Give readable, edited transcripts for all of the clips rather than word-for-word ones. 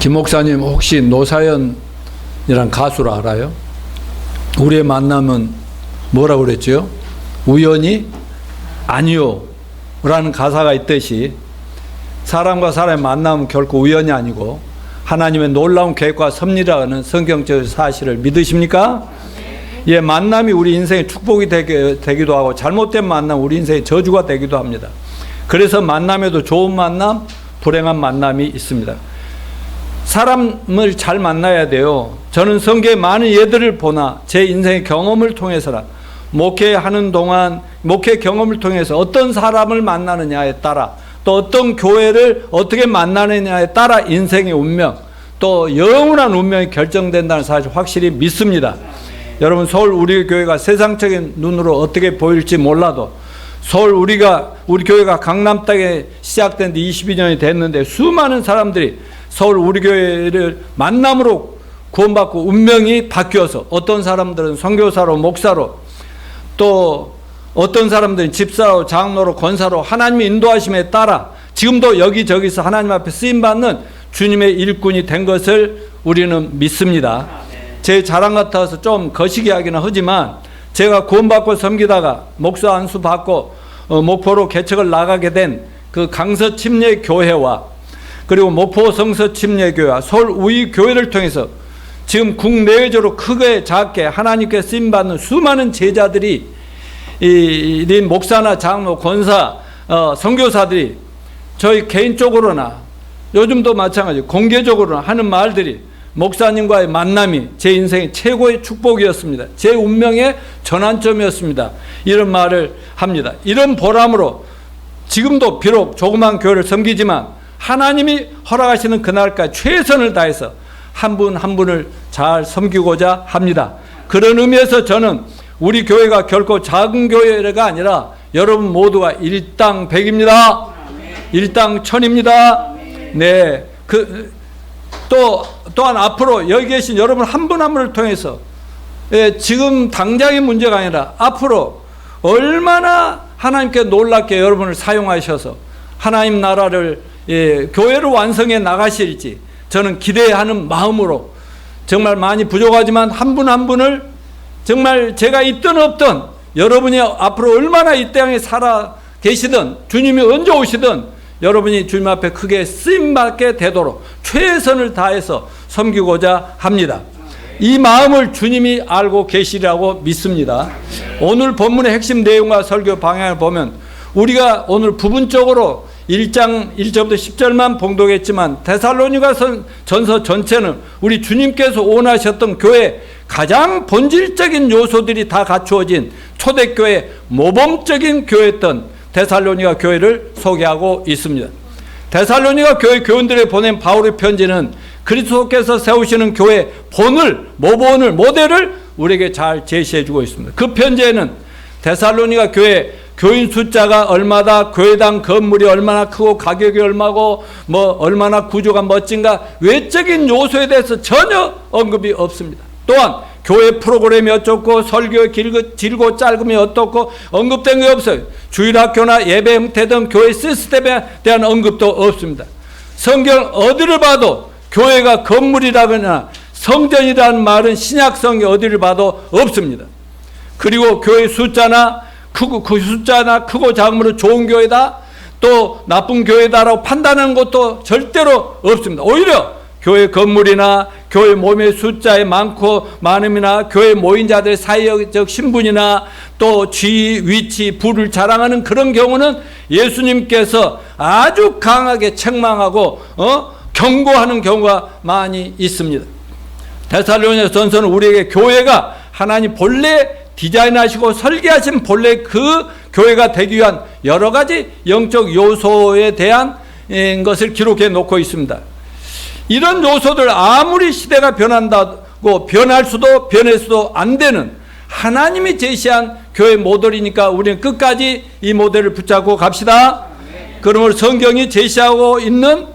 김 목사님 혹시 노사연이란 가수를 알아요? 우리의 만남은 뭐라고 그랬죠? 우연이 아니요 라는 가사가 있듯이 사람과 사람의 만남은 결코 우연이 아니고 하나님의 놀라운 계획과 섭리라는 성경적 사실을 믿으십니까? 예, 만남이 우리 인생의 축복이 되기도 하고 잘못된 만남 우리 인생의 저주가 되기도 합니다. 그래서 만남에도 좋은 만남, 불행한 만남이 있습니다. 사람을 잘 만나야 돼요. 저는 성경의 많은 예들을 보나 제 인생의 경험을 통해서라 목회하는 동안 목회 경험을 통해서 어떤 사람을 만나느냐에 따라 또 어떤 교회를 어떻게 만나느냐에 따라 인생의 운명 또 영원한 운명이 결정된다는 사실 확실히 믿습니다. 여러분 서울 우리 교회가 세상적인 눈으로 어떻게 보일지 몰라도 서울 우리 교회가 강남 땅에 시작된 지 22년이 됐는데 수많은 사람들이 서울 우리 교회를 만남으로 구원받고 운명이 바뀌어서 어떤 사람들은 선교사로 목사로 또 어떤 사람들은 집사로 장로로 권사로 하나님의 인도하심에 따라 지금도 여기저기서 하나님 앞에 쓰임받는 주님의 일꾼이 된 것을 우리는 믿습니다. 제 자랑 같아서 좀 거시기하기는 하지만 제가 구원받고 섬기다가 목사 안수 받고 목포로 개척을 나가게 된 그 강서 침례교회와 그리고 목포 성서 침례교회와 서울 우이 교회를 통해서 지금 국내외적으로 크게 작게 하나님께 쓰임받는 수많은 제자들이 이 목사나 장로, 권사, 선교사들이 저희 개인적으로나 요즘도 마찬가지 공개적으로나 하는 말들이 목사님과의 만남이 제 인생의 최고의 축복이었습니다. 제 운명의 전환점이었습니다. 이런 말을 합니다. 이런 보람으로 지금도 비록 조그만 교회를 섬기지만 하나님이 허락하시는 그날까지 최선을 다해서 한 분 한 분을 잘 섬기고자 합니다. 그런 의미에서 저는 우리 교회가 결코 작은 교회가 아니라 여러분 모두가 일당백입니다. 일당천입니다. 네, 또한 앞으로 여기 계신 여러분 한 분 한 분을 통해서 지금 당장의 문제가 아니라 앞으로 얼마나 하나님께 놀랍게 여러분을 사용하셔서 하나님 나라를 교회를 완성해 나가실지 저는 기대하는 마음으로 정말 많이 부족하지만 한 분 한 분을 정말 제가 있든 없든 여러분이 앞으로 얼마나 이 땅에 살아 계시든 주님이 언제 오시든 여러분이 주님 앞에 크게 쓰임받게 되도록 최선을 다해서 섬기고자 합니다. 이 마음을 주님이 알고 계시리라고 믿습니다. 오늘 본문의 핵심 내용과 설교 방향을 보면 우리가 오늘 부분적으로 1장 1절부터 10절만 봉독했지만 데살로니가 전서 전체는 우리 주님께서 원하셨던 교회 가장 본질적인 요소들이 다 갖추어진 초대교회 모범적인 교회였던 데살로니가 교회를 소개하고 있습니다. 데살로니가 교회 교인들에 보낸 바울의 편지는 그리스도께서 세우시는 교회 모델을 우리에게 잘 제시해 주고 있습니다. 그 편지에는 데살로니가 교회 교인 숫자가 얼마다, 교회당 건물이 얼마나 크고 가격이 얼마고 얼마나 구조가 멋진가 외적인 요소에 대해서 전혀 언급이 없습니다. 또한 교회 프로그램이 어떻고 설교의 길고 짧음이 어떻고 언급된 게 없어요. 주일학교나 예배 형태 등 교회 시스템에 대한 언급도 없습니다. 성경 어디를 봐도 교회가 건물이라거나 성전이라는 말은 신약성에 어디를 봐도 없습니다. 그리고 교회 숫자나 크고 작음으로 좋은 교회다 또 나쁜 교회다라고 판단하는 것도 절대로 없습니다. 오히려 교회 건물이나 교회 몸의 숫자의 많음이나 교회 모인 자들의 사회적 신분이나 또 지위, 위치, 부를 자랑하는 그런 경우는 예수님께서 아주 강하게 책망하고 경고하는 경우가 많이 있습니다. 데살로니가 전서는 우리에게 교회가 하나님 본래 디자인하시고 설계하신 본래 그 교회가 되기 위한 여러 가지 영적 요소에 대한 것을 기록해 놓고 있습니다. 이런 요소들 아무리 시대가 변한다고 변할 수도 변할 수도 안 되는 하나님이 제시한 교회 모델이니까 우리는 끝까지 이 모델을 붙잡고 갑시다. 그러므로 성경이 제시하고 있는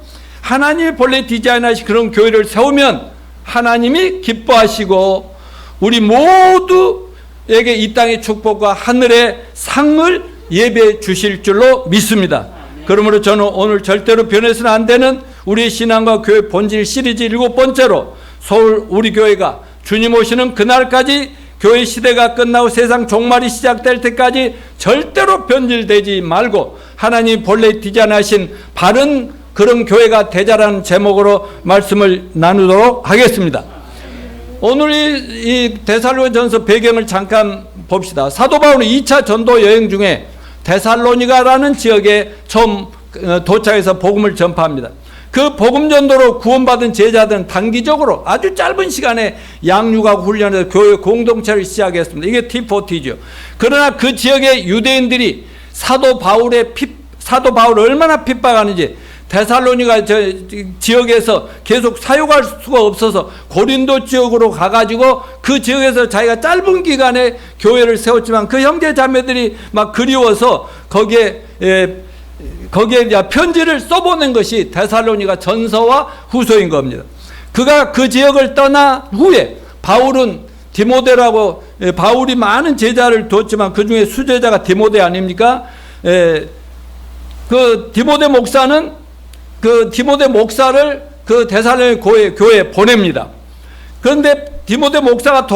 하나님이 본래 디자인하신 그런 교회를 세우면 하나님이 기뻐하시고 우리 모두에게 이 땅의 축복과 하늘의 상을 예배해 주실 줄로 믿습니다. 그러므로 저는 오늘 절대로 변해서는 안 되는 우리 신앙과 교회 본질 시리즈 7번째로 서울 우리 교회가 주님 오시는 그날까지 교회 시대가 끝나고 세상 종말이 시작될 때까지 절대로 변질되지 말고 하나님 본래 디자인하신 바른 그런 교회가 되자라는 제목으로 말씀을 나누도록 하겠습니다. 오늘 이 데살로니가전서 배경을 잠깐 봅시다. 사도 바울은 2차 전도 여행 중에 데살로니가라는 지역에 처음 도착해서 복음을 전파합니다. 그 복음 전도로 구원받은 제자들은 단기적으로 아주 짧은 시간에 양육하고 훈련해서 교회 공동체를 시작했습니다. 이게 T40죠. 그러나 그 지역의 유대인들이 사도 바울을 얼마나 핍박하는지 데살로니가 지역에서 계속 사역할 수가 없어서 고린도 지역으로 가가지고 그 지역에서 자기가 짧은 기간에 교회를 세웠지만 그 형제 자매들이 막 그리워서 거기에 편지를 써보낸 것이 데살로니가 전서와 후서인 겁니다. 그가 그 지역을 떠나 후에 바울은 디모데라고 바울이 많은 제자를 뒀지만 그 중에 수제자가 디모데 아닙니까? 그 디모데 목사는 그 디모데 목사를 그 데살로니가 교회에 보냅니다. 그런데 디모데 목사가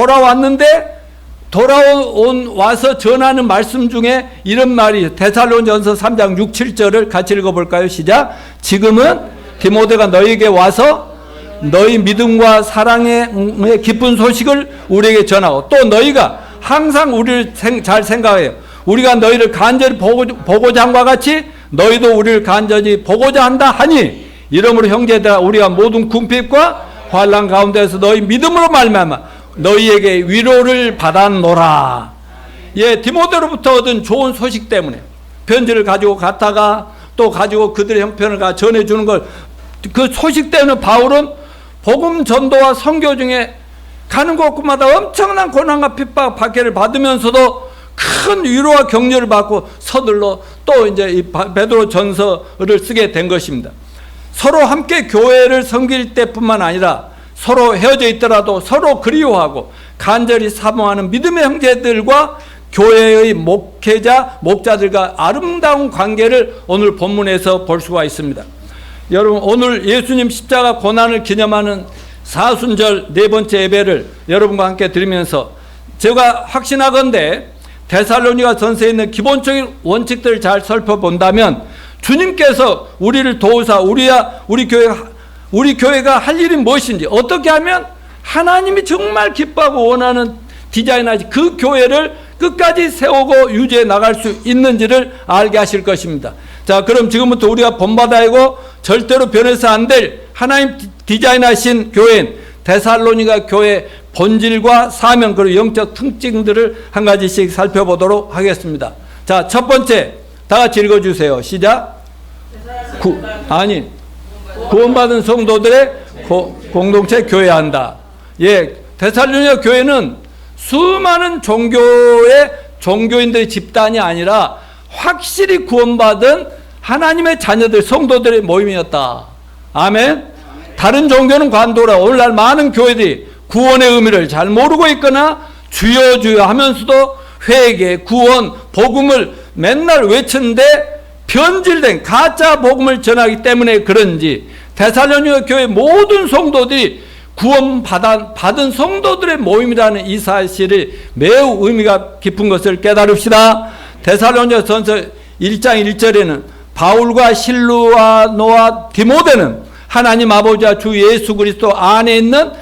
와서 전하는 말씀 중에 이런 말이 데살로니가전서 3장 6, 7절을 같이 읽어볼까요? 시작. 지금은 디모데가 너희에게 와서 너희 믿음과 사랑의 기쁜 소식을 우리에게 전하고 또 너희가 항상 우리를 잘 생각해요. 우리가 너희를 간절히 보고자 함과 같이 너희도 우리를 간절히 보고자 한다 하니 이러므로 형제들아 우리가 모든 궁핍과 환난 가운데서 너희 믿음으로 말미암아 너희에게 위로를 받았노라. 예, 디모데로부터 얻은 좋은 소식 때문에 편지를 가지고 갔다가 또 가지고 그들의 형편을 전해주는 걸 그 소식 때문에 바울은 복음 전도와 선교 중에 가는 곳마다 엄청난 고난과 핍박 박해를 받으면서도 큰 위로와 격려를 받고 서둘러 또 이제 이 베드로 전서를 쓰게 된 것입니다. 서로 함께 교회를 섬길 때뿐만 아니라 서로 헤어져 있더라도 서로 그리워하고 간절히 사모하는 믿음의 형제들과 교회의 목자들과 아름다운 관계를 오늘 본문에서 볼 수가 있습니다. 여러분 오늘 예수님 십자가 고난을 기념하는 사순절 네 번째 예배를 여러분과 함께 드리면서 제가 확신하건대 데살로니가 전서에 있는 기본적인 원칙들을 잘 살펴본다면 주님께서 우리를 도우사 우리 교회가 할 일이 무엇인지 어떻게 하면 하나님이 정말 기뻐하고 원하는 디자인하신 그 교회를 끝까지 세우고 유지해 나갈 수 있는지를 알게 하실 것입니다. 자, 그럼 지금부터 우리가 본받아야고 절대로 변해서 안 될 하나님 디자인하신 교회인 데살로니가 교회 본질과 사명 그리고 영적 특징들을 한 가지씩 살펴보도록 하겠습니다. 자, 첫 번째 다 같이 읽어주세요. 시작. 구원받은 성도들의 공동체 교회한다. 예, 데살로니가 교회는 수많은 종교인들의 집단이 아니라 확실히 구원받은 하나님의 자녀들 성도들의 모임이었다. 아멘. 다른 종교는 관도라. 오늘날 많은 교회들이 구원의 의미를 잘 모르고 있거나 주여 주여 하면서도 회개, 구원, 복음을 맨날 외치는데 변질된 가짜 복음을 전하기 때문에 그런지 데살로니가 교회 모든 성도들이 구원받은 성도들의 모임이라는 이 사실이 매우 의미가 깊은 것을 깨달읍시다. 데살로니가전서 1장 1절에는 바울과 실루아노와 디모데는 하나님 아버지와 주 예수 그리스도 안에 있는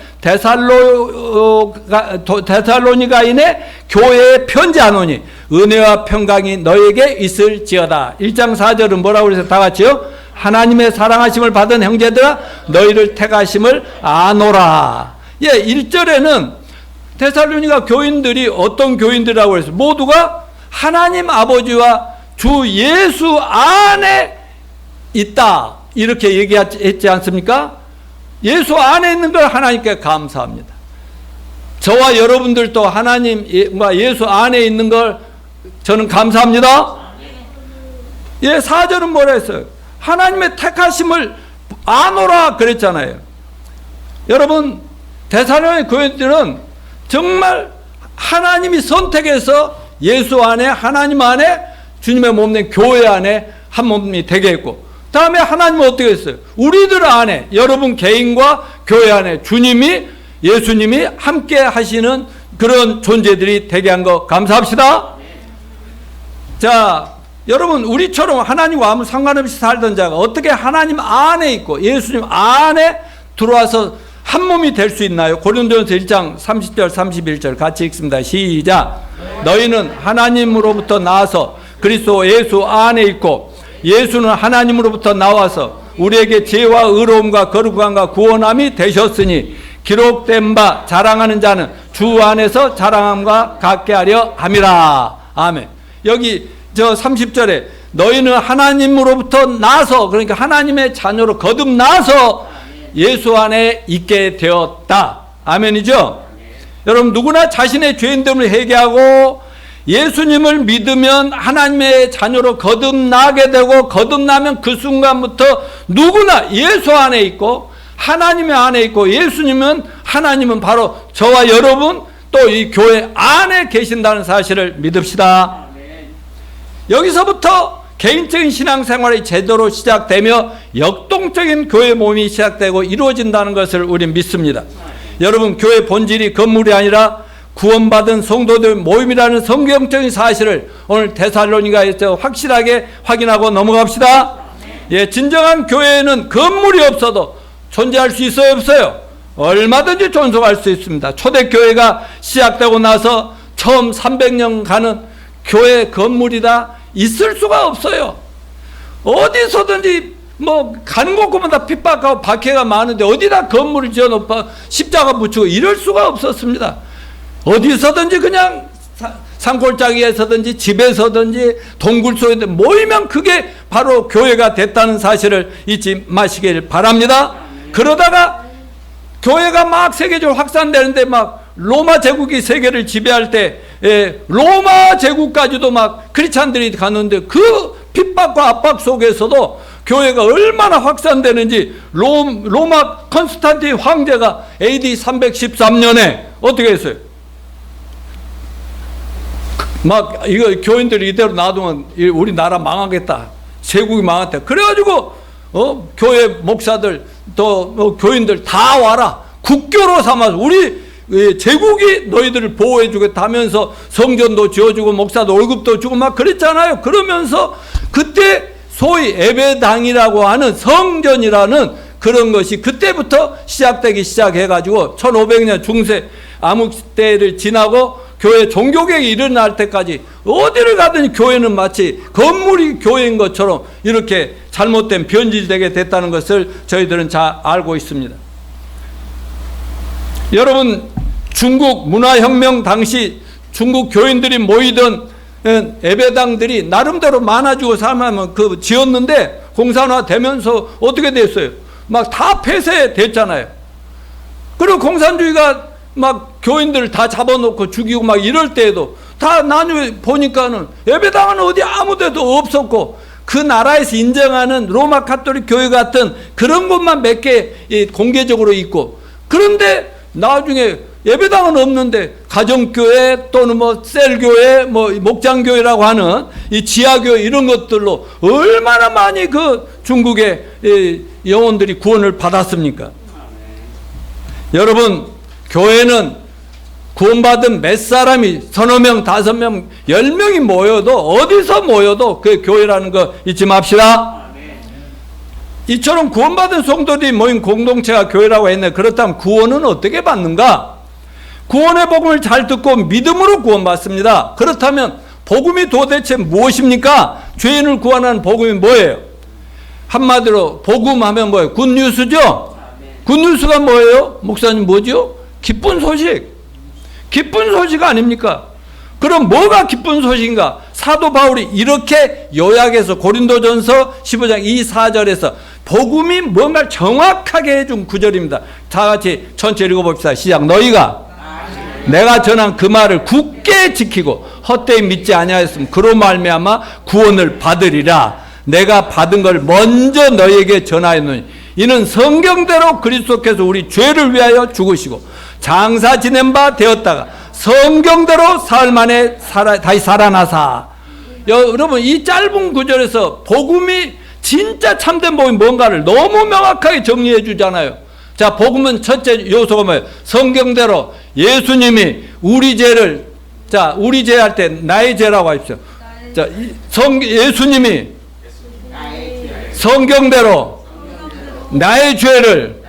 데살로니가인의 교회에 편지하노니 은혜와 평강이 너에게 있을지어다. 1장 4절은 뭐라고 그래서 다 같이요? 하나님의 사랑하심을 받은 형제들아 너희를 택하심을 아노라. 예, 1절에는 데살로니가 교인들이 어떤 교인들이라고 그랬어요? 모두가 하나님 아버지와 주 예수 안에 있다. 이렇게 얘기했지 않습니까? 예수 안에 있는 걸 하나님께 감사합니다. 저와 여러분들도 하나님과 예수 안에 있는 걸 저는 감사합니다. 예, 4절은 뭐라 했어요? 하나님의 택하심을 아노라 그랬잖아요. 여러분, 데살로니가 교인들은 정말 하나님이 선택해서 예수 안에, 하나님 안에, 주님의 몸된 교회 안에 한 몸이 되게 했고, 다음에 하나님은 어떻게 했어요? 우리들 안에, 여러분 개인과 교회 안에 주님이, 예수님이 함께 하시는 그런 존재들이 되게 한 거 감사합시다. 자, 여러분 우리처럼 하나님과 아무 상관없이 살던 자가 어떻게 하나님 안에 있고 예수님 안에 들어와서 한 몸이 될 수 있나요? 고린도전서 1장 30절 31절 같이 읽습니다. 시작. 너희는 하나님으로부터 나와서 그리스도 예수 안에 있고 예수는 하나님으로부터 나와서 우리에게 지혜와 의로움과 거룩함과 구원함이 되셨으니 기록된 바 자랑하는 자는 주 안에서 자랑함과 같게 하려 함이라. 아멘. 여기 저 30절에 너희는 하나님으로부터 나서, 그러니까 하나님의 자녀로 거듭나서 예수 안에 있게 되었다. 아멘이죠? 여러분 누구나 자신의 죄인됨을 회개하고 예수님을 믿으면 하나님의 자녀로 거듭나게 되고, 거듭나면 그 순간부터 누구나 예수 안에 있고 하나님의 안에 있고, 예수님은 하나님은 바로 저와 여러분 또 이 교회 안에 계신다는 사실을 믿읍시다. 여기서부터 개인적인 신앙생활이 제대로 시작되며 역동적인 교회 모임이 시작되고 이루어진다는 것을 우리는 믿습니다. 여러분 교회 본질이 건물이 아니라 구원받은 성도들 모임이라는 성경적인 사실을 오늘 데살로니가에서 확실하게 확인하고 넘어갑시다. 예, 진정한 교회에는 건물이 없어도 존재할 수 있어요, 없어요? 얼마든지 존속할 수 있습니다. 초대교회가 시작되고 나서 처음 300년 가는 교회 건물이다 있을 수가 없어요. 어디서든지 뭐 가는 곳마다 핍박하고 박해가 많은데 어디다 건물을 지어놓고 십자가 붙이고 이럴 수가 없었습니다. 어디서든지 그냥 산골짜기에서든지 집에서든지 동굴 속에 모이면 그게 바로 교회가 됐다는 사실을 잊지 마시길 바랍니다. 그러다가 교회가 막 세계적으로 확산되는데 막 로마 제국이 세계를 지배할 때 로마 제국까지도 막 크리스찬들이 가는데 그 핍박과 압박 속에서도 교회가 얼마나 확산되는지 로마 컨스탄틴 황제가 AD 313년에 어떻게 했어요? 막 이거 교인들이 이대로 놔두면 우리나라 망하겠다, 제국이 망하겠다. 그래가지고 교회 목사들 또 교인들 다 와라, 국교로 삼아서 우리 제국이 너희들을 보호해 주겠다 하면서 성전도 지어주고 목사도 월급도 주고 막 그랬잖아요. 그러면서 그때 소위 예배당이라고 하는 성전이라는 그런 것이 그때부터 시작되기 시작해가지고 1500년 중세 암흑 때를 지나고 교회 종교개혁이 일어날 때까지 어디를 가든지 교회는 마치 건물이 교회인 것처럼 이렇게 잘못된 변질되게 됐다는 것을 저희들은 잘 알고 있습니다. 여러분 중국 문화혁명 당시 중국 교인들이 모이던 예배당들이 나름대로 많아지고 살면 그 지었는데 공산화 되면서 어떻게 됐어요? 막 다 폐쇄됐잖아요. 그리고 공산주의가 막 교인들을 다 잡아놓고 죽이고 막 이럴 때에도 다 나중에 보니까는 예배당은 어디 아무 데도 없었고 그 나라에서 인정하는 로마 가톨릭 교회 같은 그런 것만 몇 개 공개적으로 있고, 그런데 나중에 예배당은 없는데 가정교회 또는 뭐 셀교회 뭐 목장교회라고 하는 이 지하교회 이런 것들로 얼마나 많이 그 중국의 영혼들이 구원을 받았습니까? 여러분 교회는 구원받은 몇 사람이 서너 명, 5명, 10명이 모여도 어디서 모여도 그 교회라는 거 잊지 맙시다. 이처럼 구원받은 성도들이 모인 공동체가 교회라고 했네. 그렇다면 구원은 어떻게 받는가? 구원의 복음을 잘 듣고 믿음으로 구원받습니다. 그렇다면 복음이 도대체 무엇입니까? 죄인을 구원하는 복음이 뭐예요? 한마디로 복음하면 뭐예요? 굿뉴스죠? 굿뉴스가 뭐예요? 목사님 뭐죠? 기쁜 소식. 기쁜 소식 아닙니까? 그럼 뭐가 기쁜 소식인가? 사도 바울이 이렇게 요약해서 고린도전서 15장 2, 4절에서 복음이 뭔가 정확하게 해준 구절입니다. 다 같이 전체 읽어봅시다. 시작. 너희가 내가 전한 그 말을 굳게 지키고 헛되이 믿지 아니하였으면 그로 말미암아 구원을 받으리라. 내가 받은 걸 먼저 너희에게 전하였노니 이는 성경대로 그리스도께서 우리 죄를 위하여 죽으시고 장사 지낸 바 되었다가 성경대로 사흘 만에 다시 살아나사. 여러분 이 짧은 구절에서 복음이 진짜 참된 복음이 뭔가를 너무 명확하게 정리해 주잖아요. 자, 복음은 첫째 요소가 뭐예요? 성경대로 예수님이 우리 죄를, 자, 우리 죄 할 때 나의 죄라고 하십시오. 자, 예수님이 성경대로 나의 죄를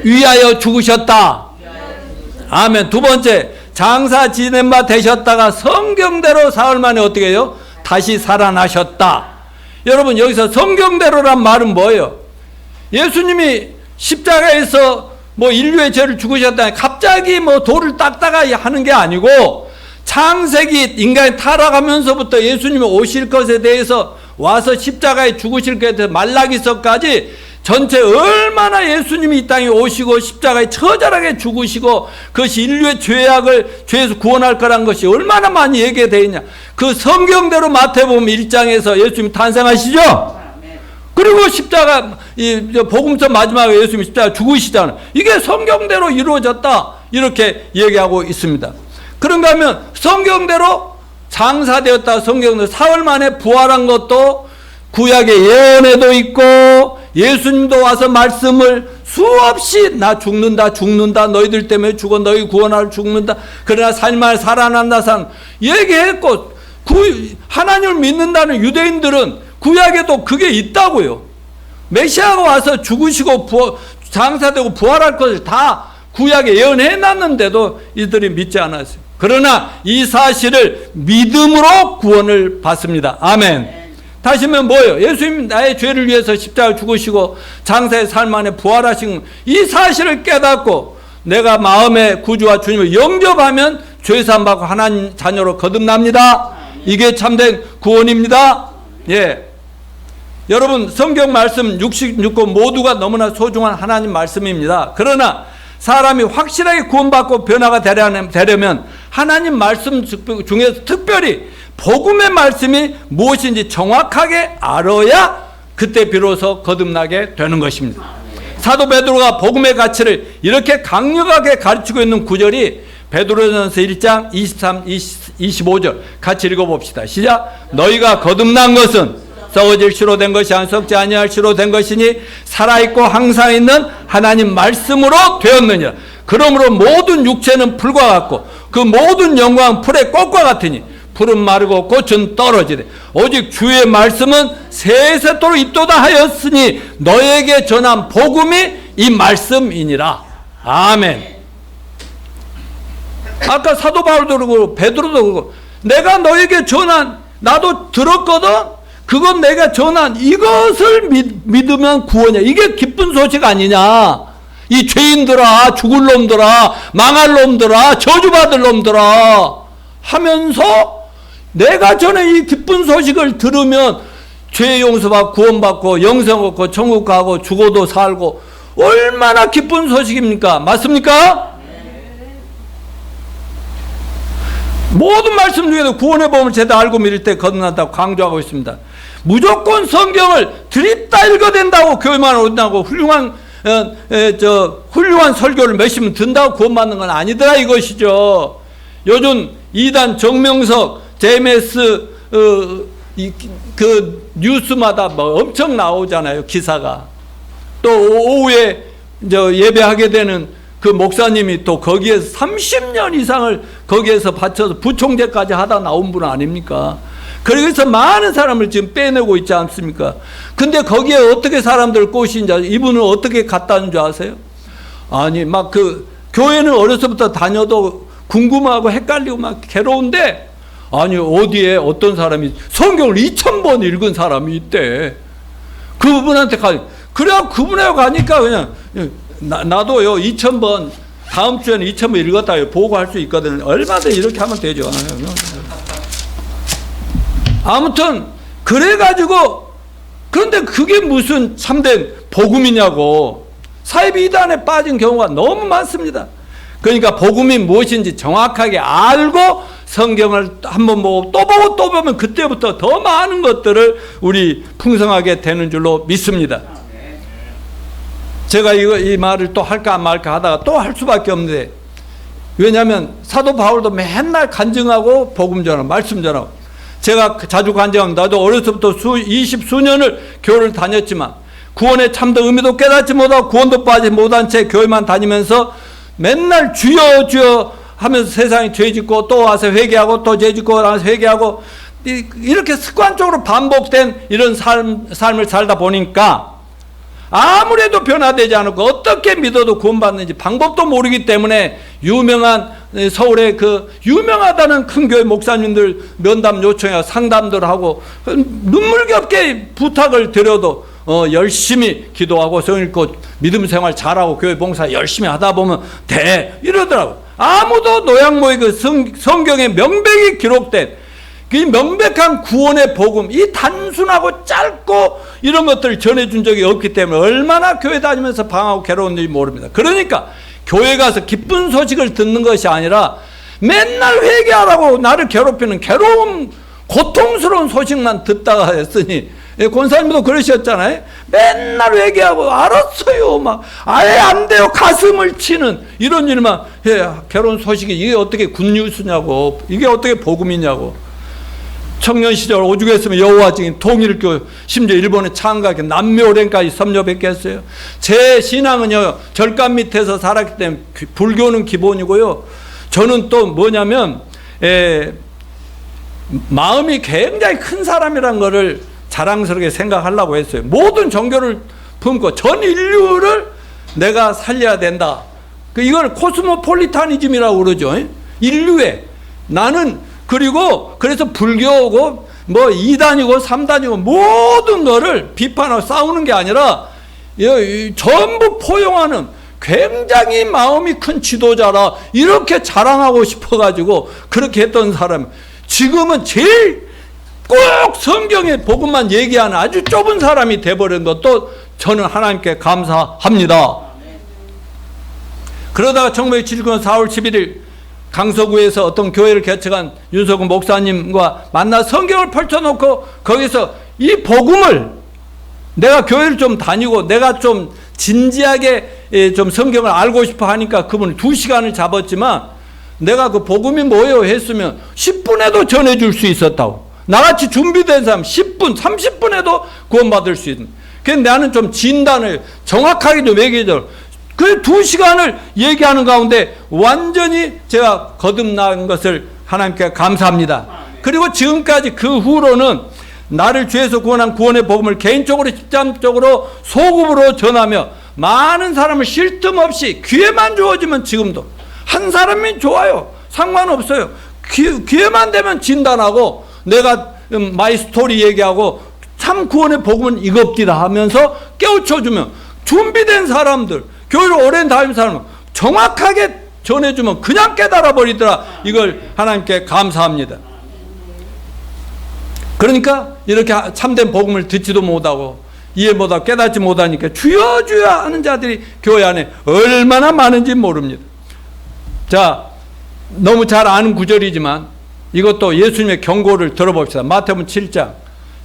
위하여 죽으셨다. 아멘. 두 번째, 장사 지낸 바 되셨다가 성경대로 사흘 만에 어떻게 해요? 다시 살아나셨다. 여러분, 여기서 성경대로란 말은 뭐예요? 예수님이 십자가에서 뭐 인류의 죄를 죽으셨다니 갑자기 뭐 돌을 닦다가 하는 게 아니고, 창세기 인간이 타락하면서부터 예수님이 오실 것에 대해서 와서 십자가에 죽으실 것에 대해서 말라기서까지 전체 얼마나 예수님이 이 땅에 오시고 십자가에 처절하게 죽으시고 그것이 인류의 죄에서 구원할 거란 것이 얼마나 많이 얘기가 되어 있냐. 그 성경대로 마태복음 1장에서 예수님이 탄생하시죠. 그리고 십자가, 복음서 마지막에 예수님이 십자가 죽으시잖아요. 이게 성경대로 이루어졌다, 이렇게 얘기하고 있습니다. 그런가 하면 성경대로 장사되었다, 성경대로 사흘 만에 부활한 것도 구약의 예언에도 있고, 예수님도 와서 말씀을 수없이 나 죽는다 너희들 때문에 죽어 너희 구원할 죽는다 그러나 3일 만에 살아난다 얘기했고, 하나님을 믿는다는 유대인들은 구약에도 그게 있다고요. 메시아가 와서 죽으시고 장사되고 부활할 것을 다 구약에 예언해 놨는데도 이들이 믿지 않았어요. 그러나 이 사실을 믿음으로 구원을 받습니다. 아멘. 다시 하면 뭐예요? 예수님 나의 죄를 위해서 십자가를 죽으시고 장사의 삶 안에 부활하신 이 사실을 깨닫고 내가 마음의 구주와 주님을 영접하면 죄사함 받고 하나님 자녀로 거듭납니다. 이게 참된 구원입니다. 예. 여러분, 성경 말씀 66권 모두가 너무나 소중한 하나님 말씀입니다. 그러나 사람이 확실하게 구원받고 변화가 되려면 하나님 말씀 중에서 특별히 복음의 말씀이 무엇인지 정확하게 알아야 그때 비로소 거듭나게 되는 것입니다. 사도 베드로가 복음의 가치를 이렇게 강력하게 가르치고 있는 구절이 베드로전서 1장 23, 25절 같이 읽어봅시다. 시작. 너희가 거듭난 것은 썩어질 씨로 된 것이 아니라 썩지 아니할 씨로 된 것이니 살아있고 항상 있는 하나님 말씀으로 되었느니라. 그러므로 모든 육체는 풀과 같고 그 모든 영광은 풀의 꽃과 같으니 풀은 마르고 꽃은 떨어지되 오직 주의 말씀은 세세토록 있도다 하였으니 너에게 전한 복음이 이 말씀이니라. 아멘. 아까 사도 바울도 그러고 베드로도 그러고 내가 너에게 전한, 나도 들었거든. 그건 내가 전한 이것을 믿으면 구원이야. 이게 기쁜 소식 아니냐. 이 죄인들아, 죽을 놈들아, 망할 놈들아, 저주받을 놈들아 하면서 내가 전에 이 기쁜 소식을 들으면 죄 용서받고 구원받고 영생 얻고 천국 가고 죽어도 살고 얼마나 기쁜 소식입니까? 맞습니까? 모든 말씀 중에도 구원의 복음을 제대로 알고 믿을 때 거듭난다고 강조하고 있습니다. 무조건 성경을 드립다 읽어댄다고 교회만 온다고 훌륭한 설교를 몇십분 듣는다고 구원받는 건 아니더라 이것이죠. 요즘 이단 정명석 JMS 그 뉴스마다 뭐 엄청 나오잖아요, 기사가. 또 오후에 예배하게 되는 그 목사님이 또 거기에서 30년 이상을 거기에서 바쳐서 부총재까지 하다 나온 분 아닙니까? 그래서 많은 사람을 지금 빼내고 있지 않습니까? 근데 거기에 어떻게 사람들 꼬신지, 이분은 어떻게 갔다는 줄 아세요? 아니, 막 그 교회는 어려서부터 다녀도 궁금하고 헷갈리고 막 괴로운데, 아니, 어디에 어떤 사람이 성경을 2000번 읽은 사람이 있대. 그분한테 그래야 그분하고 가니까 그냥, 나도요, 2000번, 다음 주에는 2000번 읽었다 보고할 수 있거든요. 얼마든지 이렇게 하면 되죠. 아무튼, 그래가지고, 그런데 그게 무슨 참된 복음이냐고. 사이비 이단에 빠진 경우가 너무 많습니다. 그러니까 복음이 무엇인지 정확하게 알고 성경을 한번 보고 또 보고 또 보면 그때부터 더 많은 것들을 우리 풍성하게 되는 줄로 믿습니다. 제가 이 말을 또 할까 말까 하다가 또 할 수밖에 없는데, 왜냐하면 사도 바울도 맨날 간증하고 복음 전하고 말씀 전하고, 제가 자주 간증합니다. 나도 어려서부터 20수년을 교회를 다녔지만 구원의 참된 의미도 깨닫지 못하고 구원도 빠지지 못한 채 교회만 다니면서 맨날 주여 주여 하면서 세상에 죄 짓고 또 와서 회개하고 또 죄 짓고 와서 회개하고 이렇게 습관적으로 반복된 이런 삶을 살다 보니까 아무래도 변화되지 않고 어떻게 믿어도 구원받는지 방법도 모르기 때문에 유명한 서울의 그 유명하다는 큰 교회 목사님들 면담 요청해 상담들 하고 눈물겹게 부탁을 드려도 열심히 기도하고 성경 읽고 믿음 생활 잘하고 교회 봉사 열심히 하다 보면 돼 이러더라고. 아무도 노양모의 그 성경에 명백히 기록된 그 명백한 구원의 복음, 이 단순하고 짧고 이런 것들을 전해준 적이 없기 때문에 얼마나 교회 다니면서 방황하고 괴로운지 모릅니다. 그러니까 교회 가서 기쁜 소식을 듣는 것이 아니라 맨날 회개하라고 나를 괴롭히는 괴로움, 고통스러운 소식만 듣다가 했으니 권사님도 그러셨잖아요. 맨날 회개하고 알았어요 막 아예 안 돼요 가슴을 치는 이런 일만 괴로운 소식이 이게 어떻게 굿뉴스냐고, 이게 어떻게 복음이냐고. 청년 시절 오죽했으면 여호와 증인 통일교 심지어 일본에 창가게 남묘랭까지 섭렵했겠어요. 제 신앙은요 절간 밑에서 살았기 때문에 불교는 기본이고요. 저는 또 뭐냐면 마음이 굉장히 큰 사람이란 거를 자랑스럽게 생각하려고 했어요. 모든 종교를 품고 전 인류를 내가 살려야 된다. 이걸 코스모폴리타니즘이라고 그러죠. 인류에 나는 그리고 그래서 불교고 뭐 2단이고 3단이고 모든 거를 비판하고 싸우는 게 아니라 전부 포용하는 굉장히 마음이 큰 지도자라 이렇게 자랑하고 싶어가지고 그렇게 했던 사람, 지금은 제일 꼭 성경의 복음만 얘기하는 아주 좁은 사람이 돼버린 것도 저는 하나님께 감사합니다. 그러다가 1979년 4월 11일 강서구에서 어떤 교회를 개척한 윤석훈 목사님과 만나 성경을 펼쳐놓고 거기서 이 복음을 내가 교회를 좀 다니고 내가 좀 진지하게 좀 성경을 알고 싶어 하니까 그분을 2시간을 잡았지만 내가 그 복음이 뭐예요 했으면 10분에도 전해줄 수 있었다고. 나같이 준비된 사람 10분 30분에도 구원받을 수 있는. 그래서 나는 좀 진단을 정확하게 좀 얘기해줘. 그 2시간을 얘기하는 가운데 완전히 제가 거듭난 것을 하나님께 감사합니다. 그리고 지금까지 그 후로는 나를 죄에서 구원한 구원의 복음을 개인적으로 직접적으로 소급으로 전하며 많은 사람을 쉴 틈 없이 기회만 주어지면 지금도 한 사람이 좋아요. 상관없어요. 기회만 되면 진단하고 내가 마이 스토리 얘기하고 참 구원의 복음은 이겁디다 하면서 깨우쳐주면 준비된 사람들 교회를 오래 다니는 사람은 정확하게 전해주면 그냥 깨달아 버리더라. 이걸 하나님께 감사합니다. 그러니까 이렇게 참된 복음을 듣지도 못하고 이해 못하고 깨닫지 못하니까 주여 주여 하는 자들이 교회 안에 얼마나 많은지 모릅니다. 자, 너무 잘 아는 구절이지만 이것도 예수님의 경고를 들어봅시다. 마태복음 7장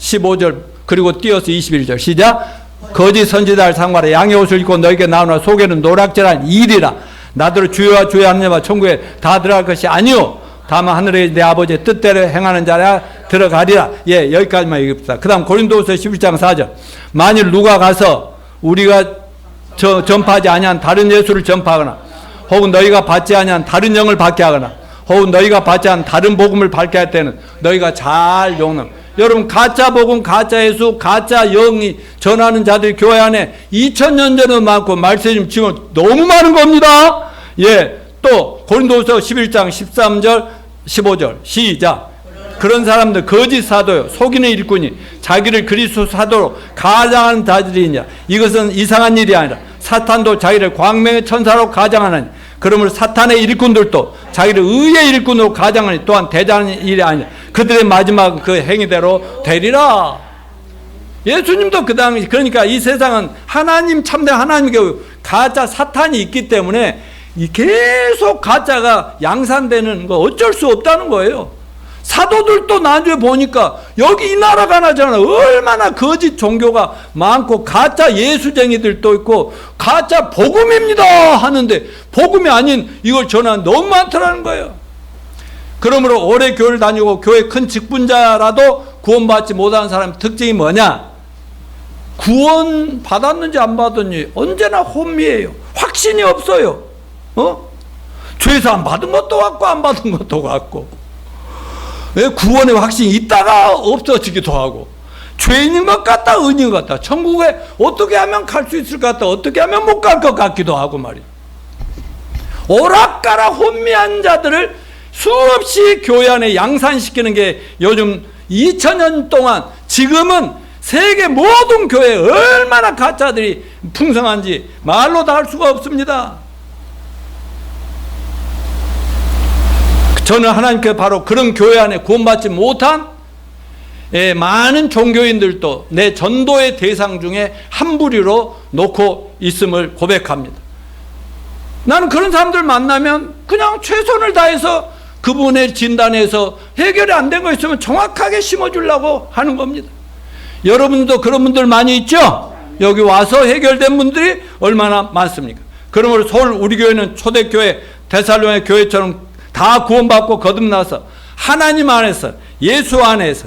15절 그리고 띄어서 21절 시작. 거짓 선지자를 상관하여 양의 옷을 입고 너에게 나오나 속에는 노략질한 일이라. 나더러 주여와 주여 하는 자와 천국에 다 들어갈 것이 아니요 다만 하늘에 내 아버지의 뜻대로 행하는 자라 들어가리라. 예, 여기까지만 얘기합시다. 그 다음 고린도후서 11장 4절. 만일 누가 가서 우리가 전파하지 아니한 다른 예수를 전파하거나 혹은 너희가 받지 아니한 다른 영을 받게 하거나 혹은 너희가 받지 않은 다른 복음을 밝게 할 때는 너희가 잘 용납. 여러분 가짜 복음, 가짜 예수, 가짜 영이 전하는 자들이 교회 안에 2000년 전에도 많고 말씀이 지금 너무 많은 겁니다. 예, 또 고린도후서 11장 13절 15절 시작. 그런 사람들 거짓 사도요 속이는 일꾼이 자기를 그리스도 사도로 가장하는 자들이냐. 이것은 이상한 일이 아니라 사탄도 자기를 광명의 천사로 가장하느니 그러므로 사탄의 일꾼들도 자기를 의의 일꾼으로 가장하니 또한 대단한 일이 아니냐. 그들의 마지막 그 행위대로 되리라. 예수님도 그 당시 그러니까 이 세상은 하나님 참된 하나님 교회 가짜 사탄이 있기 때문에 계속 가짜가 양산되는 거 어쩔 수 없다는 거예요. 사도들도 나중에 보니까 여기 이 나라가 나잖아. 얼마나 거짓 종교가 많고 가짜 예수쟁이들도 있고 가짜 복음입니다 하는데 복음이 아닌 이걸 전하는 너무 많더라는 거예요. 그러므로 오래 교회를 다니고 교회 큰 직분자라도 구원받지 못하는 사람의 특징이 뭐냐? 구원 받았는지 안 받았는지 언제나 혼미해요. 확신이 없어요. 죄에서 안 받은 것도 같고 안 받은 것도 같고, 구원의 확신이 있다가 없어지기도 하고, 죄인인 것 같다 의인인 것 같다, 천국에 어떻게 하면 갈 수 있을 것 같다, 어떻게 하면 못 갈 것 같기도 하고 말이에요. 오락가락 혼미한 자들을 수없이 교회 안에 양산시키는 게 요즘 2000년 동안, 지금은 세계 모든 교회에 얼마나 가짜들이 풍성한지 말로 다 할 수가 없습니다. 저는 하나님께 바로 그런 교회 안에 구원받지 못한 많은 종교인들도 내 전도의 대상 중에 한 부류로 놓고 있음을 고백합니다. 나는 그런 사람들 만나면 그냥 최선을 다해서 그분의 진단에서 해결이 안 된 거 있으면 정확하게 심어주려고 하는 겁니다. 여러분도 그런 분들 많이 있죠? 여기 와서 해결된 분들이 얼마나 많습니까? 그러므로 서울 우리 교회는 초대교회 데살로니가 교회처럼 다 구원받고 거듭나서 하나님 안에서, 예수 안에서,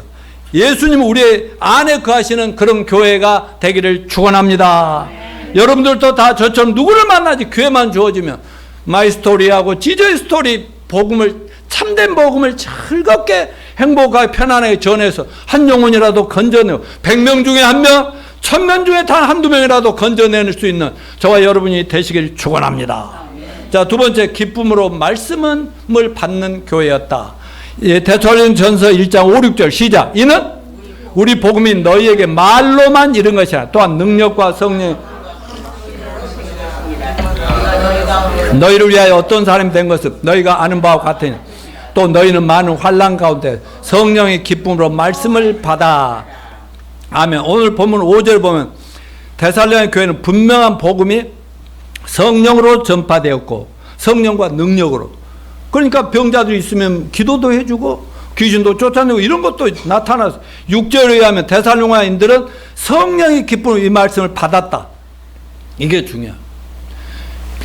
예수님 우리 안에 거하시는 그런 교회가 되기를 축원합니다. 여러분들도 다 저처럼 누구를 만나지 교회만 주어지면 마이 스토리하고 지저의 스토리 복음을, 참된 복음을 즐겁게 행복하게 편안하게 전해서 한 영혼이라도 건져내고 100명 중에 1명, 1000명 중에 단 한두 명이라도 건져낼 수 있는 저와 여러분이 되시길 축원합니다. 자, 두 번째, 기쁨으로 말씀을 받는 교회였다. 데살로니가전서 1장 5, 6절 시작. 이는 우리 복음이 너희에게 말로만 이른 것이 아니라 또한 능력과 성령, 너희를 위하여 어떤 사람이 된 것을 너희가 아는 바와 같으니 또 너희는 많은 환난 가운데 성령의 기쁨으로 말씀을 받아. 아멘. 오늘 본문 5절 보면 데살로니가 교회는 분명한 복음이 성령으로 전파되었고 성령과 능력으로, 그러니까 병자들이 있으면 기도도 해주고 귀신도 쫓아내고 이런 것도 나타나서 6절에 의하면 데살로니가인들은 성령의 기쁨으로 이 말씀을 받았다. 이게 중요해요.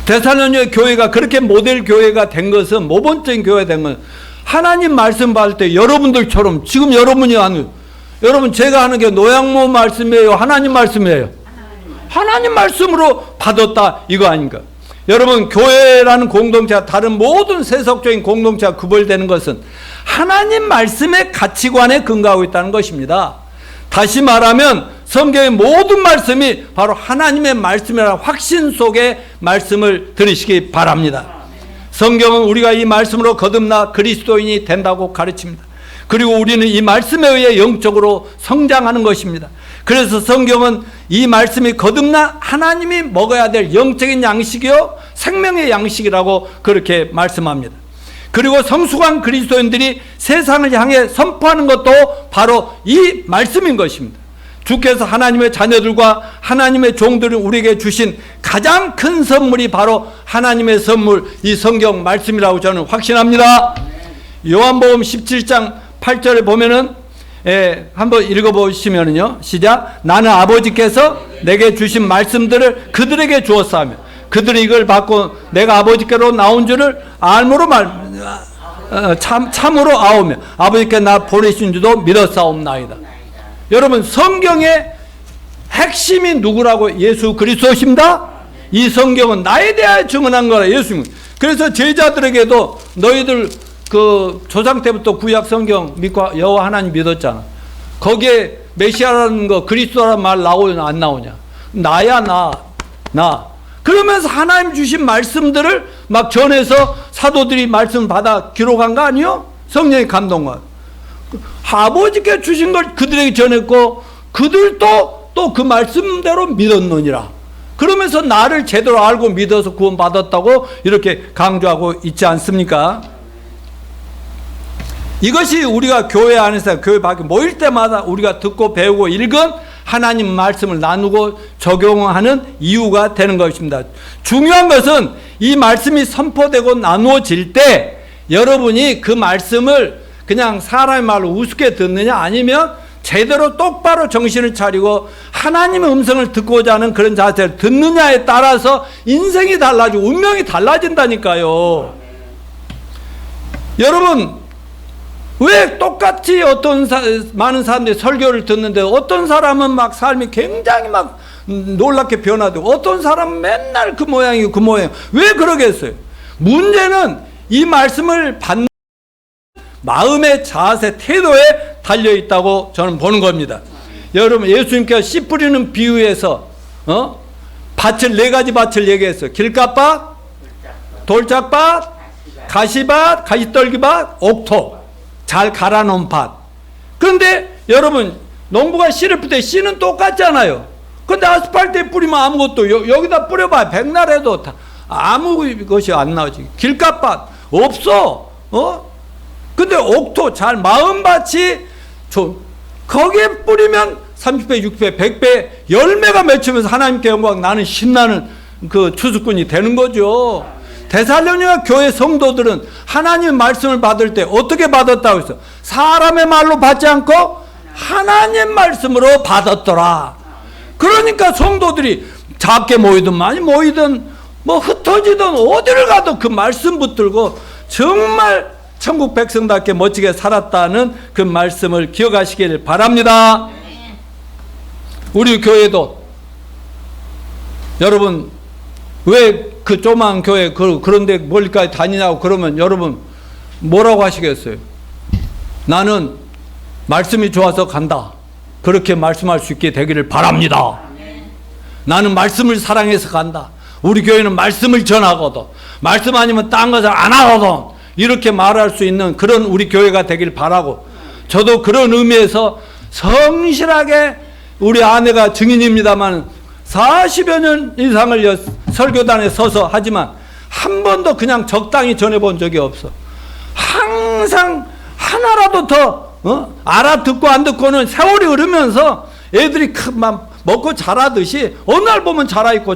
데살로니가 교회가 그렇게 모델 교회가 된 것은, 모범적인 교회가 된 것은 하나님 말씀 받을 때 여러분들처럼, 지금 여러분이 하는, 여러분 제가 하는 게 노양모 말씀이에요, 하나님 말씀이에요? 하나님 말씀으로 받았다 이거 아닌가? 여러분, 교회라는 공동체와 다른 모든 세속적인 공동체와 구별되는 것은 하나님 말씀의 가치관에 근거하고 있다는 것입니다. 다시 말하면 성경의 모든 말씀이 바로 하나님의 말씀이라는 확신 속에 말씀을 들으시기 바랍니다. 성경은 우리가 이 말씀으로 거듭나 그리스도인이 된다고 가르칩니다. 그리고 우리는 이 말씀에 의해 영적으로 성장하는 것입니다. 그래서 성경은 이 말씀이 거듭나 하나님이 먹어야 될 영적인 양식이요 생명의 양식이라고 그렇게 말씀합니다. 그리고 성숙한 그리스도인들이 세상을 향해 선포하는 것도 바로 이 말씀인 것입니다. 주께서 하나님의 자녀들과 하나님의 종들을 우리에게 주신 가장 큰 선물이 바로 하나님의 선물, 이 성경 말씀이라고 저는 확신합니다. 요한복음 17장 8절에 보면은 한번 읽어보시면요, 시작. 나는 아버지께서 내게 주신 말씀들을 그들에게 주었사며 그들이 이걸 받고 내가 아버지께로 나온 줄을 알므로 참으로 아오며 아버지께 나 보내신 줄도 믿었사옵나이다. 여러분, 성경의 핵심이 누구라고? 예수 그리스도십니다. 이 성경은 나에 대하여 증언한 거라, 예수님. 그래서 제자들에게도 너희들 그 조상 때부터 구약 성경 믿고 여호와 하나님 믿었잖아. 거기에 메시아라는 거, 그리스도라는 말 나오냐 안 나오냐? 나야, 나. 그러면서 하나님 주신 말씀들을 막 전해서 사도들이 말씀 받아 기록한 거 아니요? 성령의 감동과 아버지께 주신 걸 그들에게 전했고 그들도 또 그 말씀대로 믿었느니라. 그러면서 나를 제대로 알고 믿어서 구원받았다고 이렇게 강조하고 있지 않습니까? 이것이 우리가 교회 안에서, 교회 밖에 모일 때마다 우리가 듣고 배우고 읽은 하나님 말씀을 나누고 적용하는 이유가 되는 것입니다. 중요한 것은 이 말씀이 선포되고 나누어질 때 여러분이 그 말씀을 그냥 사람의 말로 우습게 듣느냐, 아니면 제대로 똑바로 정신을 차리고 하나님의 음성을 듣고자 하는 그런 자세를 듣느냐에 따라서 인생이 달라지고 운명이 달라진다니까요. 여러분, 왜 똑같이 많은 사람들이 설교를 듣는데 어떤 사람은 막 삶이 굉장히 막 놀랍게 변화되고 어떤 사람은 맨날 그 모양이고 그 모양. 왜 그러겠어요? 문제는 이 말씀을 받는 마음의 자세, 태도에 달려 있다고 저는 보는 겁니다. 여러분, 예수님께서 씨 뿌리는 비유에서 밭을 4가지 밭을 얘기했어요. 길가밭, 돌짝밭, 가시밭, 가시떨기밭, 옥토. 잘 갈아놓은 밭. 그런데 여러분, 농부가 씨를 뿌릴 때 씨는 똑같잖아요. 근데 아스팔트에 뿌리면 아무것도, 여기다 뿌려봐야 백날에도 아무 것이 안 나오지. 길가밭 없어. 근데 옥토, 잘 마음밭이 거기에 뿌리면 30배, 60배, 100배 열매가 맺히면서 하나님께 영광, 나는 신나는 그 추수꾼이 되는 거죠. 데살로니가 교회 성도들은 하나님의 말씀을 받을 때 어떻게 받았다고 했어? 사람의 말로 받지 않고 하나님 말씀으로 받았더라. 그러니까 성도들이 작게 모이든 많이 모이든 뭐 흩어지든 어디를 가도 그 말씀 붙들고 정말 천국 백성답게 멋지게 살았다는 그 말씀을 기억하시길 바랍니다. 우리 교회도 여러분, 왜 그 조그만 교회 그런데 멀리까지 다니냐고 그러면 여러분 뭐라고 하시겠어요? 나는 말씀이 좋아서 간다. 그렇게 말씀할 수 있게 되기를 바랍니다. 나는 말씀을 사랑해서 간다. 우리 교회는 말씀을 전하거든. 말씀 아니면 딴 것을 안 하거든. 이렇게 말할 수 있는 그런 우리 교회가 되길 바라고, 저도 그런 의미에서 성실하게, 우리 아내가 증인입니다만 40여 년 이상을 설교단에 서서 하지만 한 번도 그냥 적당히 전해본 적이 없어. 항상 하나라도 더 알아듣고 안 듣고는 세월이 흐르면서 애들이 막 먹고 자라듯이 어느 날 보면 자라있고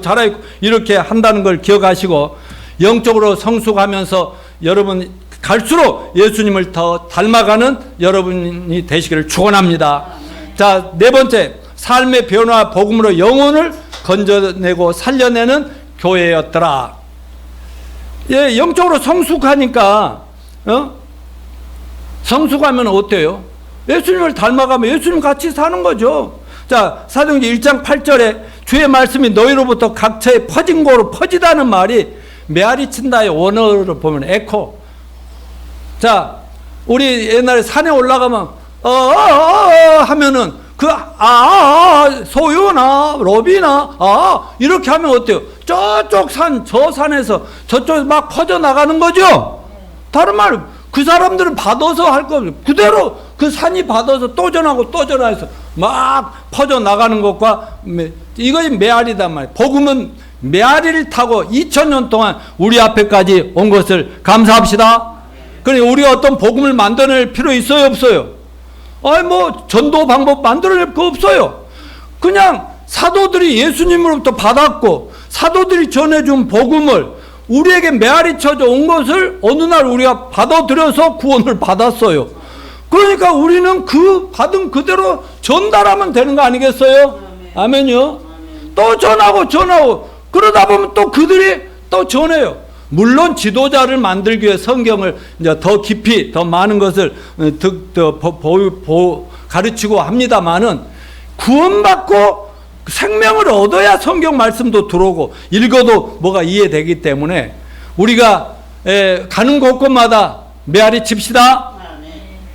이렇게 한다는 걸 기억하시고, 영적으로 성숙하면서 여러분 갈수록 예수님을 더 닮아가는 여러분이 되시기를 축원합니다. 자, 4번째, 삶의 변화 복음으로 영혼을 건져내고 살려내는 교회였더라. 예, 영적으로 성숙하니까 성숙하면 어때요? 예수님을 닮아가면 예수님 같이 사는 거죠. 자, 사도행전 1장 8절에 주의 말씀이 너희로부터 각처에 퍼진 고로 퍼지다는 말이 메아리 친다의 원어를 보면 에코. 자, 우리 옛날에 산에 올라가면 하면은 소유나 로비나 이렇게 하면 어때요? 저쪽 산, 저 산에서 저쪽에 막 퍼져나가는 거죠. 다른 말로 그 사람들은 받아서 할 겁니다. 그대로 그 산이 받아서 또 전하고 또 전화해서 막 퍼져나가는 것과, 이것이 메아리단 말이에요. 복음은 메아리를 타고 2000년 동안 우리 앞에까지 온 것을 감사합시다. 그러니 우리가 어떤 복음을 만들어낼 필요 있어요, 없어요? 전도 방법 만들어낼 거 없어요. 그냥 사도들이 예수님으로부터 받았고 사도들이 전해준 복음을 우리에게 메아리 쳐져 온 것을 어느 날 우리가 받아들여서 구원을 받았어요. 그러니까 우리는 그 받은 그대로 전달하면 되는 거 아니겠어요? 아멘요. 또 전하고 그러다 보면 또 그들이 또 전해요. 물론 지도자를 만들기 위해 성경을 이제 더 깊이 더 많은 것을 가르치고 합니다만은, 구원받고 생명을 얻어야 성경 말씀도 들어오고 읽어도 뭐가 이해되기 때문에 우리가 가는 곳곳마다 메아리 칩시다.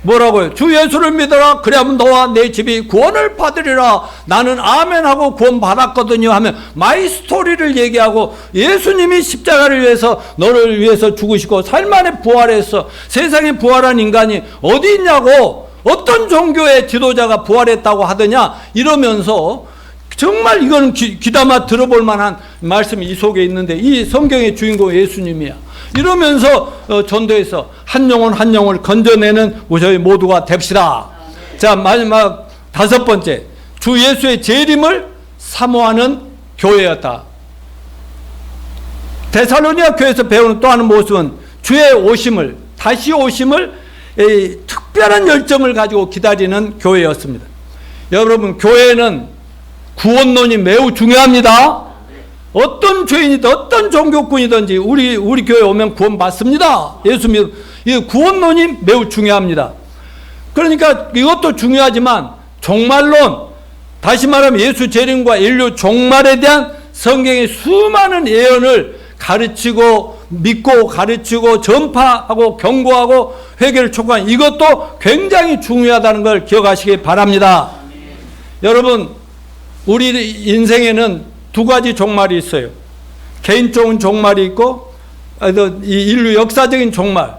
뭐라고요? 주 예수를 믿어라. 그래야면 너와 내 집이 구원을 받으리라. 나는 아멘하고 구원 받았거든요 하면 마이 스토리를 얘기하고, 예수님이 십자가를 위해서 너를 위해서 죽으시고 4일 만에 부활해서 세상에 부활한 인간이 어디 있냐고, 어떤 종교의 지도자가 부활했다고 하더냐 이러면서, 정말 이건 귀담아 들어볼 만한 말씀이 이 속에 있는데, 이 성경의 주인공 예수님이야. 이러면서 전도해서 한 영혼을 건져내는 저희 모두가 됩시다. 자, 마지막 5번째, 주 예수의 재림을 사모하는 교회였다. 데살로니가 교회에서 배우는 또 하나의 모습은 주의 오심을, 다시 오심을 특별한 열정을 가지고 기다리는 교회였습니다. 여러분, 교회는 구원론이 매우 중요합니다. 어떤 죄인이든 어떤 종교꾼이든지 우리 교회 오면 구원 받습니다. 예수 믿음. 이 구원론이 매우 중요합니다. 그러니까 이것도 중요하지만 종말론, 다시 말하면 예수 재림과 인류 종말에 대한 성경의 수많은 예언을 가르치고 믿고 가르치고 전파하고 경고하고 회개를 촉구하는 이것도 굉장히 중요하다는 걸 기억하시기 바랍니다. 여러분, 우리 인생에는 두 가지 종말이 있어요. 개인적인 종말이 있고 이 인류 역사적인 종말.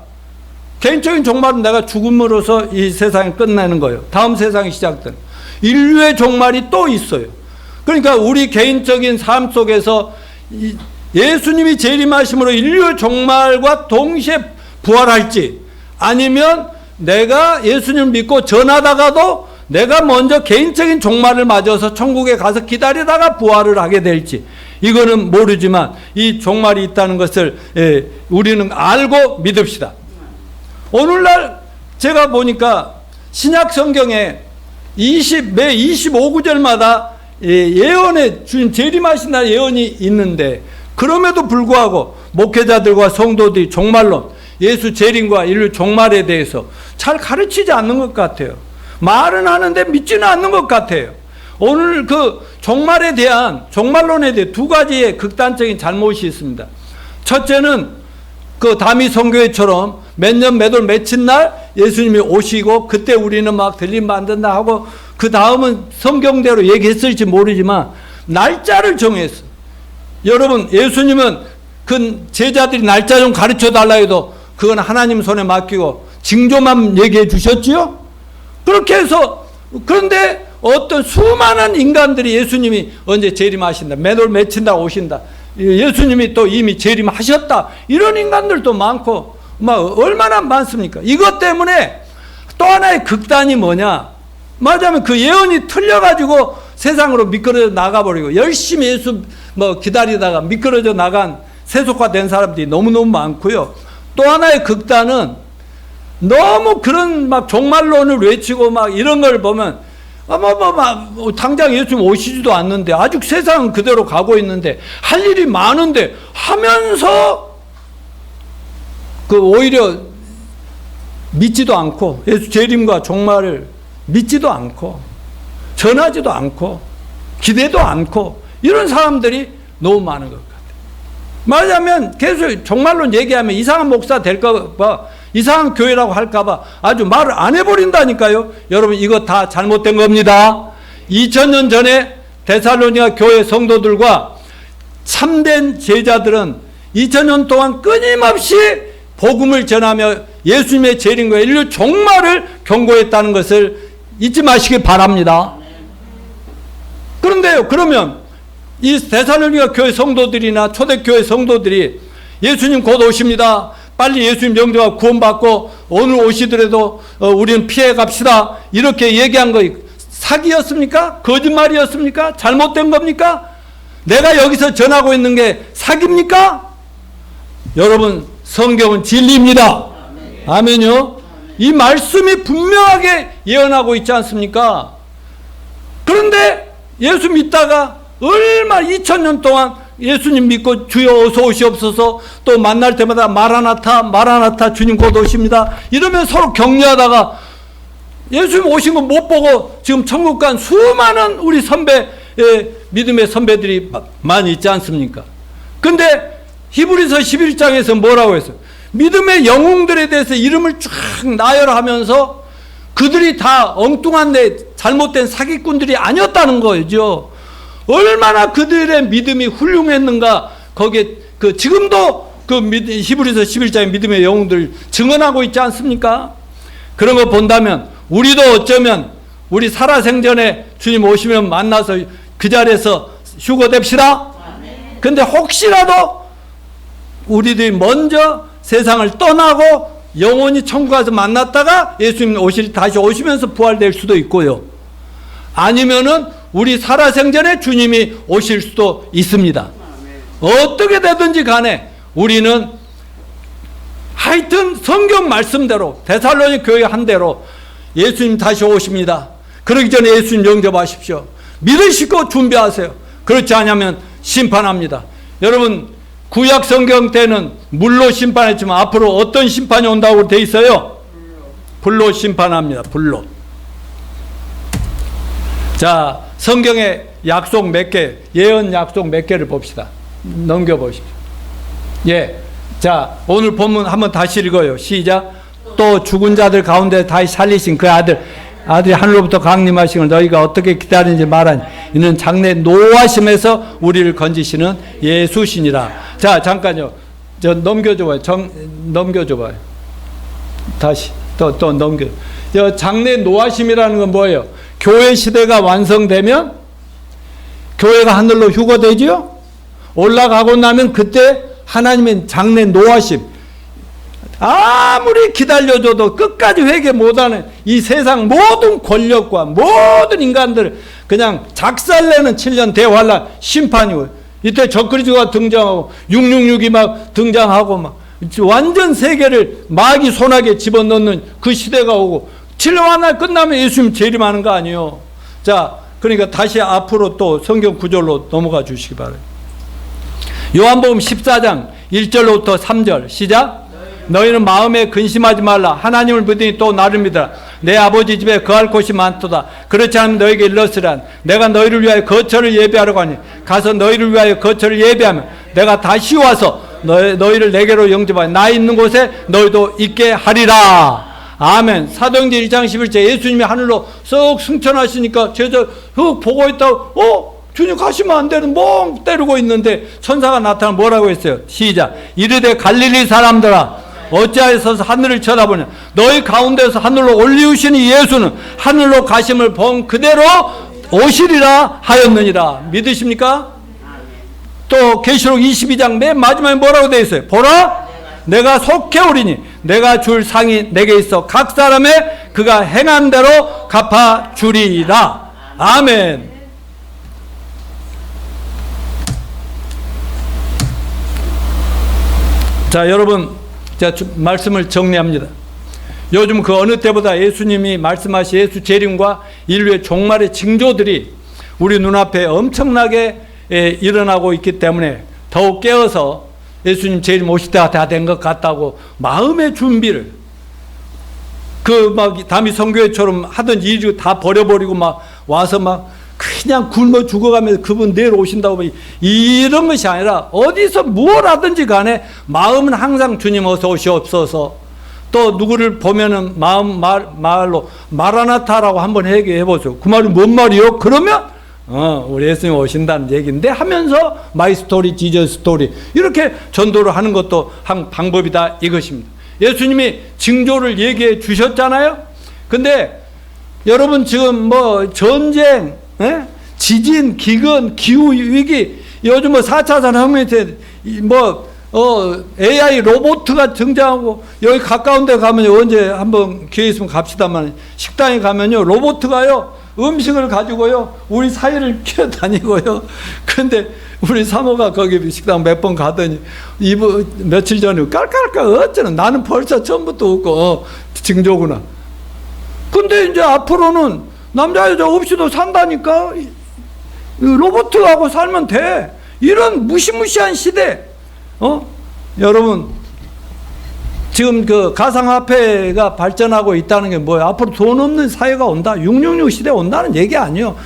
개인적인 종말은 내가 죽음으로써 이 세상이 끝나는 거예요. 다음 세상이 시작되는. 인류의 종말이 또 있어요. 그러니까 우리 개인적인 삶 속에서 예수님이 재림하심으로 인류의 종말과 동시에 부활할지, 아니면 내가 예수님을 믿고 전하다가도 내가 먼저 개인적인 종말을 맞아서 천국에 가서 기다리다가 부활을 하게 될지, 이거는 모르지만 이 종말이 있다는 것을 우리는 알고 믿읍시다. 오늘날 제가 보니까 신약 성경에 매 25구절마다 예언의 주님 재림하신 날 예언이 있는데, 그럼에도 불구하고 목회자들과 성도들이 종말론, 예수 재림과 인류 종말에 대해서 잘 가르치지 않는 것 같아요. 말은 하는데 믿지는 않는 것 같아요. 오늘 그 종말에 대한, 종말론에 대해 두 가지의 극단적인 잘못이 있습니다. 첫째는 그 다미 선교회처럼 몇 년 몇 월 며칠 날 예수님이 오시고 그때 우리는 막 들림 받는다 하고 그 다음은 성경대로 얘기했을지 모르지만 날짜를 정했어. 여러분, 예수님은 그 제자들이 날짜 좀 가르쳐 달라 해도 그건 하나님 손에 맡기고 징조만 얘기해 주셨지요? 그렇게 해서, 그런데 어떤 수많은 인간들이 예수님이 언제 재림하신다, 몇 월 며칠 날 오신다, 예수님이 또 이미 재림하셨다, 이런 인간들도 많고 막 얼마나 많습니까? 이것 때문에 또 하나의 극단이 뭐냐, 말하자면 그 예언이 틀려가지고 세상으로 미끄러져 나가버리고 열심히 예수 기다리다가 미끄러져 나간 세속화된 사람들이 너무너무 많고요. 또 하나의 극단은 너무 그런 막 종말론을 외치고 막 이런 걸 보면 당장 예수님 오시지도 않는데 아직 세상은 그대로 가고 있는데 할 일이 많은데 하면서 오히려 믿지도 않고 예수 재림과 종말을 믿지도 않고 전하지도 않고 기대도 않고 이런 사람들이 너무 많은 것 같아요. 말하자면 계속 종말론 얘기하면 이상한 목사 될까 봐, 이상한 교회라고 할까 봐 아주 말을 안 해버린다니까요. 여러분, 이거 다 잘못된 겁니다. 2000년 전에 데살로니가 교회 성도들과 참된 제자들은 2000년 동안 끊임없이 복음을 전하며 예수님의 재림과 인류 종말을 경고했다는 것을 잊지 마시기 바랍니다. 그런데요, 그러면 이 데살로니가 교회 성도들이나 초대교회 성도들이 예수님 곧 오십니다, 빨리 예수님 영접하고 구원받고 오늘 오시더라도 우리는 피해 갑시다, 이렇게 얘기한 거 사기였습니까? 거짓말이었습니까? 잘못된 겁니까? 내가 여기서 전하고 있는 게 사기입니까? 여러분, 성경은 진리입니다. 아멘요. 이 말씀이 분명하게 예언하고 있지 않습니까? 그런데 예수 믿다가 얼마 2000년 동안 예수님 믿고 주여 어서 오시옵소서, 또 만날 때마다 마라나타 마라나타 주님 곧 오십니다 이러면 서로 격려하다가 예수님 오신 거 못 보고 지금 천국 간 수많은 우리 믿음의 선배들이 많이 있지 않습니까? 근데 히브리서 11장에서 뭐라고 했어요? 믿음의 영웅들에 대해서 이름을 쫙 나열하면서 그들이 다 엉뚱한데 잘못된 사기꾼들이 아니었다는 거죠. 얼마나 그들의 믿음이 훌륭했는가, 거기에 지금도 히브리서 11장의 믿음의 영웅들 증언하고 있지 않습니까? 그런 거 본다면 우리도 어쩌면 우리 살아생전에 주님 오시면 만나서 그 자리에서 휴거됩시다. 근데 혹시라도 우리들이 먼저 세상을 떠나고 영원히 천국 가서 만났다가 예수님 다시 오시면서 부활될 수도 있고요. 아니면은 우리 살아생전에 주님이 오실 수도 있습니다. 어떻게 되든지 간에 우리는 하여튼 성경 말씀대로 데살로니 교회 한 대로 예수님 다시 오십니다. 그러기 전에 예수님 영접하십시오. 믿으시고 준비하세요. 그렇지 않으면 심판합니다. 여러분, 구약 성경 때는 물로 심판했지만 앞으로 어떤 심판이 온다고 돼 있어요? 불로 심판합니다. 불로. 자, 성경의 약속 몇 개, 예언 약속 몇 개를 봅시다. 넘겨보십시오. 예. 자, 오늘 본문 한번 다시 읽어요. 시작. 또 죽은 자들 가운데 다시 살리신 그 아들이 하늘로부터 강림하신 걸 너희가 어떻게 기다리는지 말하니 이는 장래 노하심에서 우리를 건지시는 예수시니라. 자, 잠깐요. 저 넘겨줘봐요. 넘겨줘봐요. 다시 또 넘겨. 저 장래 노하심이라는 건 뭐예요? 교회 시대가 완성되면 교회가 하늘로 휴거되죠? 올라가고 나면 그때 하나님의 장래 노하심, 아무리 기다려줘도 끝까지 회개 못하는 이 세상 모든 권력과 모든 인간들 그냥 작살내는 7년 대환란 심판이고, 이때 적그리스도가 등장하고 666이 막 등장하고 막 완전 세계를 마귀 손아귀에 집어넣는 그 시대가 오고 7년 환란 끝나면 예수님 재림하는 거 아니에요. 자, 그러니까 다시 앞으로 또 성경 구절로 넘어가 주시기 바랍니다. 요한복음 14장 1절로부터 3절 시작. 너희는 마음에 근심하지 말라. 하나님을 믿으니 또 나를 믿으라. 내 아버지 집에 거할 곳이 많도다. 그렇지 않으면 너희에게 일렀으라. 내가 너희를 위하여 거처를 예비하려고 하니 가서 너희를 위하여 거처를 예비하면 내가 다시 와서 너희를 내게로 영접하여 나 있는 곳에 너희도 있게 하리라. 아멘. 사도행전 1장 11절 예수님이 하늘로 썩 승천하시니까 제자 보고 있다고 주님 가시면 안 되는 멍 때리고 있는데 천사가 나타나 뭐라고 했어요? 시작. 이르되 갈릴리 사람들아 어찌하여서 하늘을 쳐다보냐. 너희 가운데서 하늘로 올리우시는 예수는 하늘로 가심을 본 그대로 오시리라 하였느니라. 믿으십니까? 또 계시록 22장 맨 마지막에 뭐라고 되어 있어요? 보라 내가 속해 오리니 내가 줄 상이 내게 있어 각 사람의 그가 행한 대로 갚아 주리라. 아멘. 자, 여러분, 자, 말씀을 정리합니다. 요즘 그 어느 때보다 예수님이 말씀하신 예수 재림과 인류의 종말의 징조들이 우리 눈앞에 엄청나게 일어나고 있기 때문에 더욱 깨어서 예수님 재림 오실 때가 다 된 것 같다고 마음의 준비를 그 막 담이 선교회처럼 하던 일 다 버려버리고 막 와서 막 그냥 굶어 죽어가면서 그분 내일 오신다고 이런 것이 아니라 어디서 뭘 하든지 간에 마음은 항상 주님 어서 오시옵소서. 또 누구를 보면은 말로 마라나타라고 한번 얘기해 보죠. 그 말이 뭔 말이요? 그러면 우리 예수님 오신다는 얘기인데 하면서 마이 스토리 지저 스토리 이렇게 전도를 하는 것도 한 방법이다 이것입니다. 예수님이 징조를 얘기해 주셨잖아요. 근데 여러분 지금 뭐 전쟁, 지진, 기근, 기후위기, 요즘 뭐 4차 산업혁명 때, AI 로봇가 등장하고, 여기 가까운 데 가면 언제 한번 기회 있으면 갑시다만, 식당에 가면요, 로봇가요, 음식을 가지고요, 우리 사이를 기어다니고요. 근데 우리 사모가 거기 식당 몇 번 가더니, 며칠 전에 깔깔깔 어쩌나, 나는 벌써 처음부터 웃고, 징조구나. 근데 이제 앞으로는 남자 여자 없이도 산다니까. 로봇하고 살면 돼. 이런 무시무시한 시대. 여러분 지금 그 가상화폐가 발전하고 있다는 게 뭐예요? 앞으로 돈 없는 사회가 온다. 666 시대 온다는 얘기 아니에요.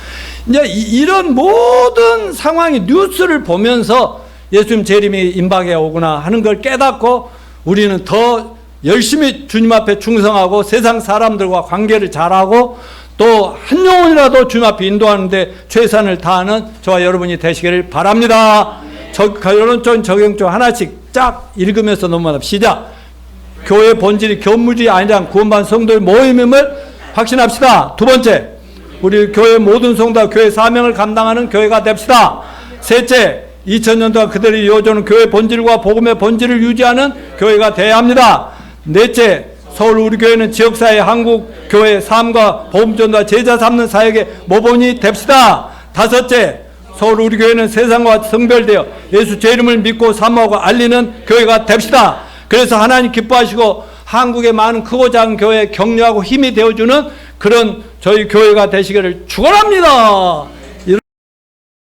이제 이런 모든 상황이 뉴스를 보면서 예수님 재림이 임박해 오구나 하는 걸 깨닫고 우리는 더 열심히 주님 앞에 충성하고 세상 사람들과 관계를 잘하고 또 한 영혼이라도 주님 앞에 인도하는데 최선을 다하는 저와 여러분이 되시기를 바랍니다. 결론적인 적용점 하나씩 쫙 읽으면서 넘어갑니다. 시작. 교회의 본질이 교무지 아니라 구원받은 성도의 모임임을 확신합시다. 두 번째, 우리 교회 모든 성도가 교회 사명을 감당하는 교회가 됩시다. 셋째, 2000년 동안 그들이 이어져오는 교회의 본질과 복음의 본질을 유지하는 교회가 되어야 합니다. 넷째, 서울 우리 교회는 지역사회 한국 교회의 삶과 복음전도와 제자 삼는 사역의 모범이 됩시다. 다섯째, 서울 우리 교회는 세상과 성별되어 예수 제 이름을 믿고 사모하고 알리는 교회가 됩시다. 그래서 하나님 기뻐하시고 한국의 많은 크고 작은 교회에 격려하고 힘이 되어주는 그런 저희 교회가 되시기를 축원합니다.